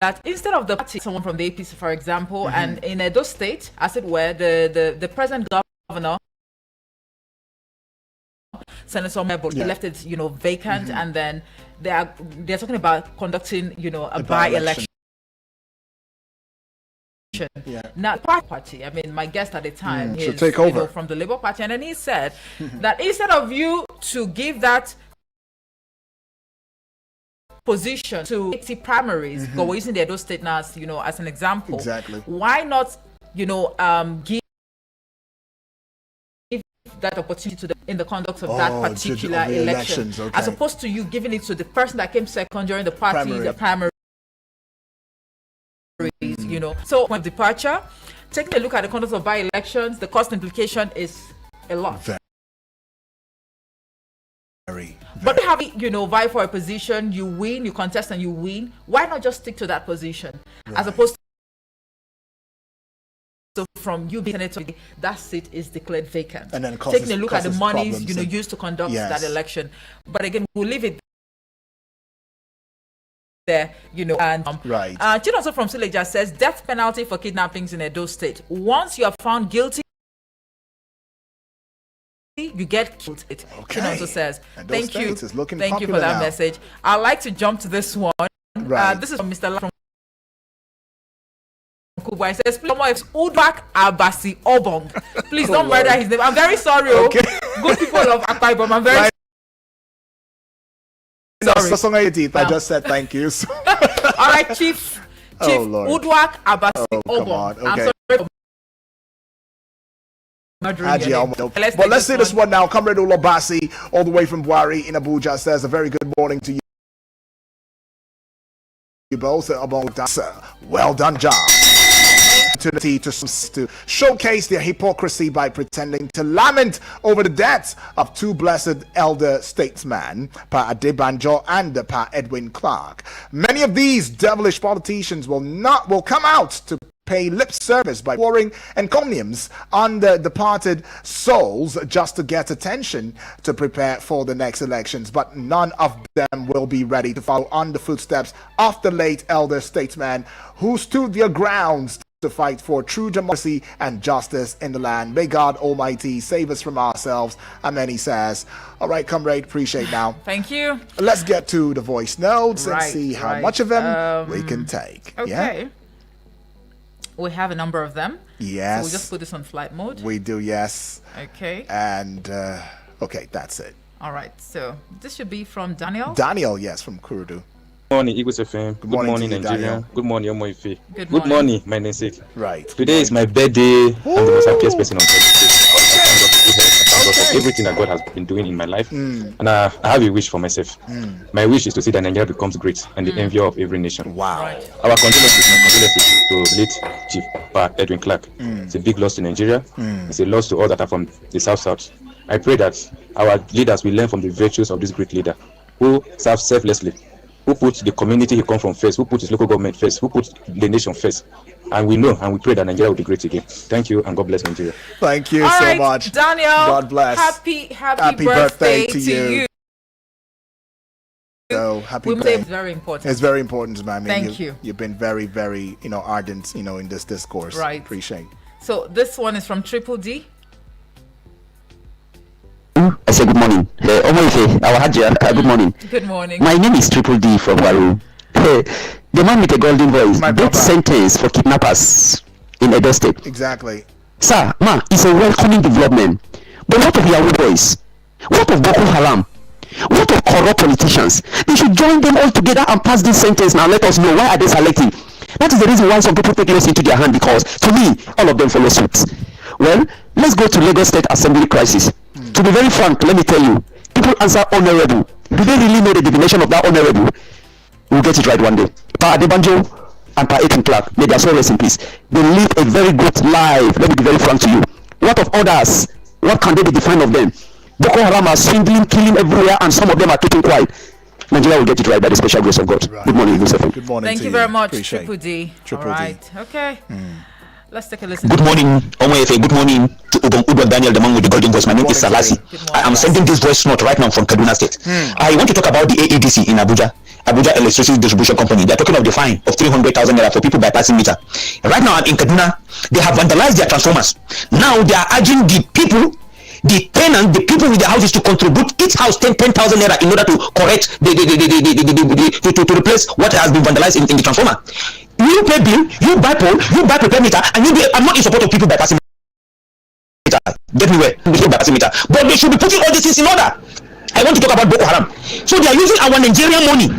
That instead of the party, someone from the APC, for example, and in Edo State, as it were, the present governor, Senator Mebo, left it, vacant, and then they're talking about conducting, a by-election. Now, party. I mean, my guest at the time is take over. From the Labour Party, and then he said that instead of you to give that position to 80 primaries, but we're using the Edo State now as, as an example. Exactly. Why not, give that opportunity to in the conduct of that particular of the election, elections, okay. as opposed to you giving it to the person that came second during the Primary. primaries, So when departure, taking a look at the conduct of by-elections, the cost implication is a lot. Very. But have vie for a position, you win, you contest and you win. Why not just stick to that position, as opposed to from you being senator, that seat is declared vacant. And then taking a look at the monies problems used to conduct Yes. that election. But again, we'll leave it there, and Right. Chinoso from Sileja says death penalty for kidnappings in Edo State. Once you are found guilty, you get killed. Okay. Chinoso says, Edo thank State you. is looking Thank you for popular that now. message. I'd like to jump to this one. Right. This is from Mr. La from Kuba. He says, please, Udbak Abasi Obong. Please don't murder his name. I'm very sorry. Okay. Good people of Akwa Ibom. I'm very sorry. I just said thank you. All right, Chief Oh, Lord. Udwak Abasi Oh, come Obong. on. I'm Okay. sorry for Haji Almo. But let's see this one now. Comrade Olobasi, all the way from Buhari in Abuja, says a very good morning to you both about that well done job. Opportunity to showcase their hypocrisy by pretending to lament over the deaths of two blessed elder statesmen, Pa Adebanjo and Pa Edwin Clark. Many of these devilish politicians will come out to pay lip service by pouring encomiums on the departed souls just to get attention to prepare for the next elections, but none of them will be ready to follow on the footsteps of the late elder statesman who stood their grounds to fight for true democracy and justice in the land. May God Almighty save us from ourselves. Amen, he says. All right, comrade, appreciate now. Thank you. Let's get to the voice notes and see how much of them we can take. Okay. Yeah? We have a number of them. Yes. So we'll just put this on flight mode. We do, yes. Okay. And, okay, that's it. All right. So this should be from Daniel. Daniel, yes, from Kurudu. Good morning, Eagles FM. Good morning, Nigeria. Daniel. Good morning, Omoife. Good morning, my namesake. Right. Today is my birthday. I'm the most happiest person on earth. I thank God for everything that God has been doing in my life. And I have a wish for myself. My wish is to see that Nigeria becomes great and the envy of every nation. Wow. Right. Our condolences to late Chief Pa Edwin Clark. It's a big loss to Nigeria. It's a loss to all that are from the South. I pray that our leaders will learn from the virtues of this great leader who serves selflessly, who puts the community he comes from first, who puts his local government first, who puts the nation first. And we know and we pray that Nigeria will be great again. Thank you and God bless Nigeria. Thank you All so right, much. Daniel. God bless. Happy birthday to you. So happy We say birthday. it's very important. It's very important, man. I mean, Thank you. You've been very, very, ardent, in this discourse. Right. Appreciate. So this one is from Triple D. I say good morning. Good morning. Good morning. My name is Triple D from Waru. The man with a golden voice. Death sentence for kidnappers in Edo State. Exactly. Sir, it's a welcoming development. But what of Yahoo boys? What of Boko Haram? What of corrupt politicians? They should join them all together and pass this sentence. Now let us know, why are they selecting? That is the reason why some people take laws into their hand, because to me, all of them follow suit. Well, let's go to Lagos State Assembly crisis. To be very frank, let me tell you, people answer honorable. Do they really know the definition of that honorable? We'll get it right one day. Pa Adebanjo and Pa Edwin Clark, may their soul rest in peace. They live a very good life. Let me be very frank to you. What of others? What can they be defined of them? Boko Haram are swindling, killing everywhere, and some of them are keeping quiet. Nigeria will get it right by the special grace of God. Right. Good morning, Joseph. Good morning. Thank to you very much, Appreciate. Triple D. Triple All D. right. Okay. Let's take a listen. Good morning, Omoefe. Good morning to Udo Daniel, the man with the golden voice. My name is Salasi. I am sending this voice note right now from Kaduna State. I want to talk about the AEDC in Abuja Electricity Distribution Company. They are talking of the fine of 300,000 naira for people bypassing meter. Right now in Kaduna, they have vandalized their transformers. Now they are urging the people, the tenant, the people with the houses to contribute each house 10,000 naira in order to correct to replace what has been vandalized in the transformer. You pay bill, you buy pole, you buy prepare meter, and I'm not in support of people bypassing meter. Get me where? Bypassing meter. But they should be putting all these things in order. I want to talk about Boko Haram. So they are using our Nigerian money,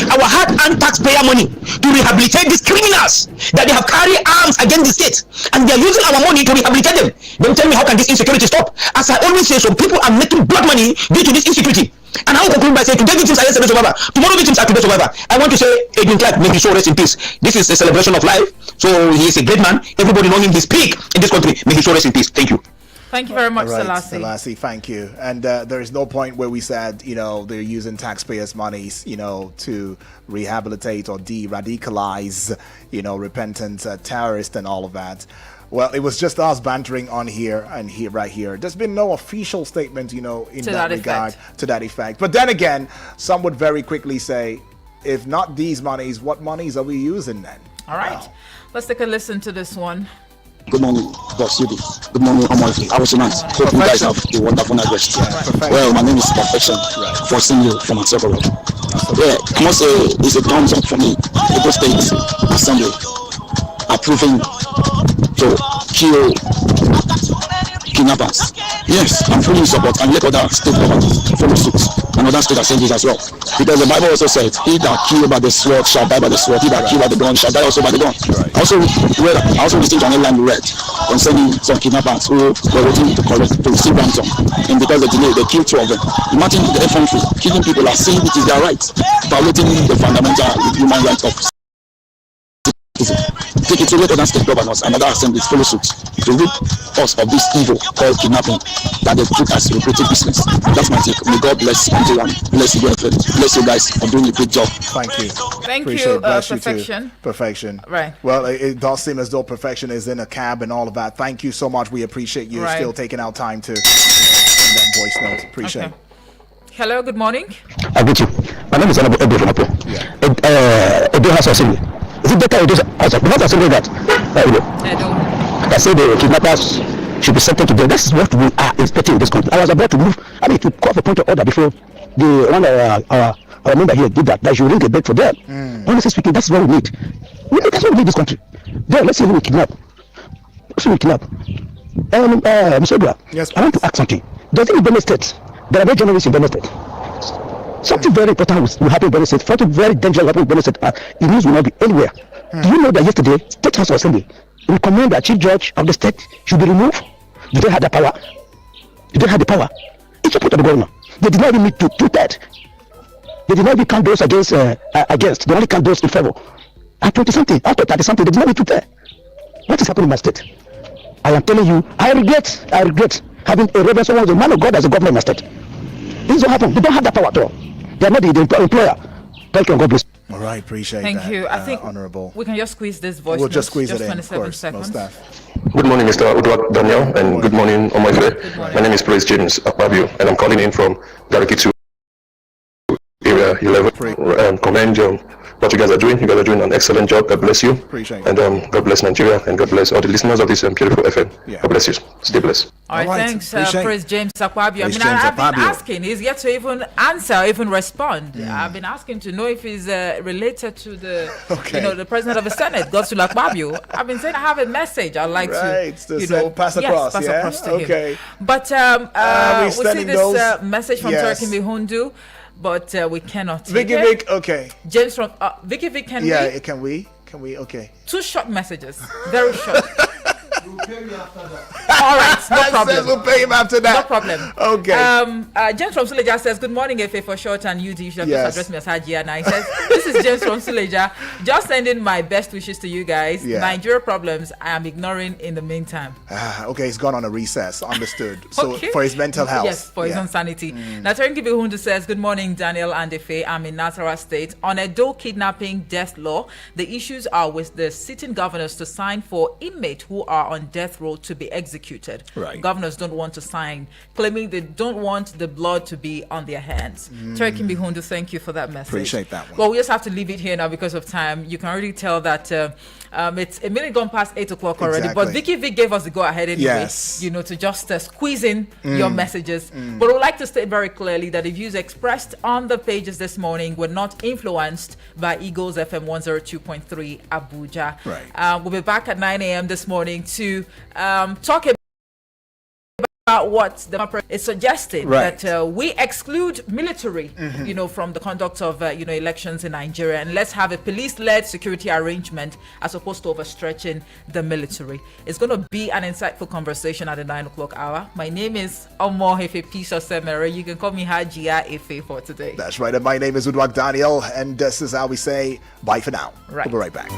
our hard-earned taxpayer money, to rehabilitate these criminals that they have carried arms against the state, and they are using our money to rehabilitate them. Don't tell me, how can this insecurity stop? As I always say, some people are making blood money due to this insecurity. And I will conclude by saying, today victims are yesterday survivor, tomorrow victims are today survivor. I want to say, Edwin Clark, may his soul rest in peace. This is a celebration of life, so he is a great man. Everybody know him, he's peak in this country. May his soul rest in peace. Thank you. Thank you very much, Right, Salasi. Salasi, thank you. And there is no point where we said, they're using taxpayers' monies, to rehabilitate or de-radicalize, repentant terrorists and all of that. Well, it was just us bantering on here and here, right here. There's been no official statement, in that regard, to that effect. But then again, some would very quickly say, if not these monies, what monies are we using then? All right. Wow. Let's take a listen to this one. Good morning, Boss Yudi. Good morning, Omoife. I was nice. Hope you guys have a wonderful night rest. Well, my name is Perfection. For seeing you from Atsoko Road. Yeah, I must say it's a thumbs up for me. The State Assembly approving to kill kidnappers. Yes, I'm fully in support, and let other state governments follow suit, and other state assemblies as well. Because the Bible also said, he that kill by the sword shall die by the sword, he that kill by the gun shall die also by the gun. Also, I also listened to an headline we read concerning some kidnappers who were waiting to receive ransom, and because of the delay, they killed 2 of them. Imagine the infantry killing people as saying it is their right, violating the fundamental human rights of take it to let other state governors and other assemblies follow suit to rid us of this evil called kidnapping that they put as lucrative business. That's my take. May God bless Nigeria, bless you, bless you guys for doing a great job. Thank you. Thank Appreciate you, it. Bless Perfection. You too. Perfection. Right. Well, it does seem as though Perfection is in a cab and all of that. Thank you so much. We appreciate you still taking out time to send that voice note. Appreciate it. Hello, good morning. I get you. My name is Honorable Edo from Apo. Edo House Assembly. Is it better Edo House Assembly that? I say the kidnappers should be sentenced to death. This is what we are expecting in this country. I was about to move. I mean, to call for point of order before the one our member here did that. That should ring a bell for them. Honestly speaking, that's what we need. That's what we need in this country. Then let's see who we kidnap. Mr. Odua, yes, I want to ask something. Does it in Benin State? There are no journalists in Benin State. Something very important will happen in Benin State. Something very dangerous will happen in Benin State. The news will not be anywhere. Do you know that yesterday, State House of Assembly recommended that Chief Judge of the state should be removed? They don't have the power. They don't have the power. It's a put of the governor. They did not even meet to 2/3. They did not even count those against. They only count those in favor. At 20-something, out of 30-something, they did not meet 2/3. What is happening in my state? I am telling you, I regret having a reverend, someone who is a man of God as a governor in my state. This will happen. They don't have that power at all. They are not the employer. Thank you, God bless. All right, appreciate that. Thank you. I think Honorable. we can just squeeze this voice. We'll just squeeze just it in. 27 seconds. Good morning, Mr. Udwak Daniel, and good morning, Omoife. My name is Praise James Akpabio, and I'm calling in from Garikitu, Area 11. Commend what you guys are doing. You guys are doing an excellent job. God bless you. Appreciate it. And God bless Nigeria, and God bless all the listeners of this beautiful FM. Yeah. God bless you. Stay blessed. All right, thanks, Praise James Akpabio. I mean, I've been asking. He's yet to even answer, even respond. I've been asking to know if he's related to the, the president of the Senate, Godswill Akpabio. I've been saying I have a message. I'd like to, pass across. Pass across to him. But we see this message from Turkin Bihundu. But we cannot. Vicky Vic, okay. James from Vicky Vic, can we? Yeah, can we? Okay. 2 short messages, very short. All right, no problem. We'll pay him after that. No problem. Okay. James from Suleja says, good morning, FA for short, and UD. You should have addressed me as Hajia. Now he says, this is James from Suleja. Just sending my best wishes to you guys. Nigeria problems I am ignoring in the meantime. Okay, he's gone on a recess. Understood. So for his mental health. Yes, for his own sanity. Now Terenki Bihundu says, good morning, Daniel and FA. I'm in Nasarawa State. On a Edo kidnapping death law, the issues are with the sitting governors to sign for inmates who are on death row to be executed. Right. Governors don't want to sign, claiming they don't want the blood to be on their hands. Terry Bihundu, thank you for that message. Appreciate that one. Well, we just have to leave it here now because of time. You can already tell that it's a minute gone past 8 o'clock already. But Vicky Vic gave us the go ahead anyway. To just squeeze in your messages. But I would like to state very clearly that the views expressed on the pages this morning were not influenced by Eagles FM 102.3 Abuja. Right. We'll be back at 9 a.m. this morning to talk about what the is suggesting that we exclude military, from the conduct of elections in Nigeria, and let's have a police-led security arrangement as opposed to overstretching the military. It's going to be an insightful conversation at the 9 o'clock hour. My name is Omohefe Pisa Semere. You can call me Hajia Efe for today. That's right. And my name is Udwak Daniel, and this is how we say bye for now. Right. We'll be right back.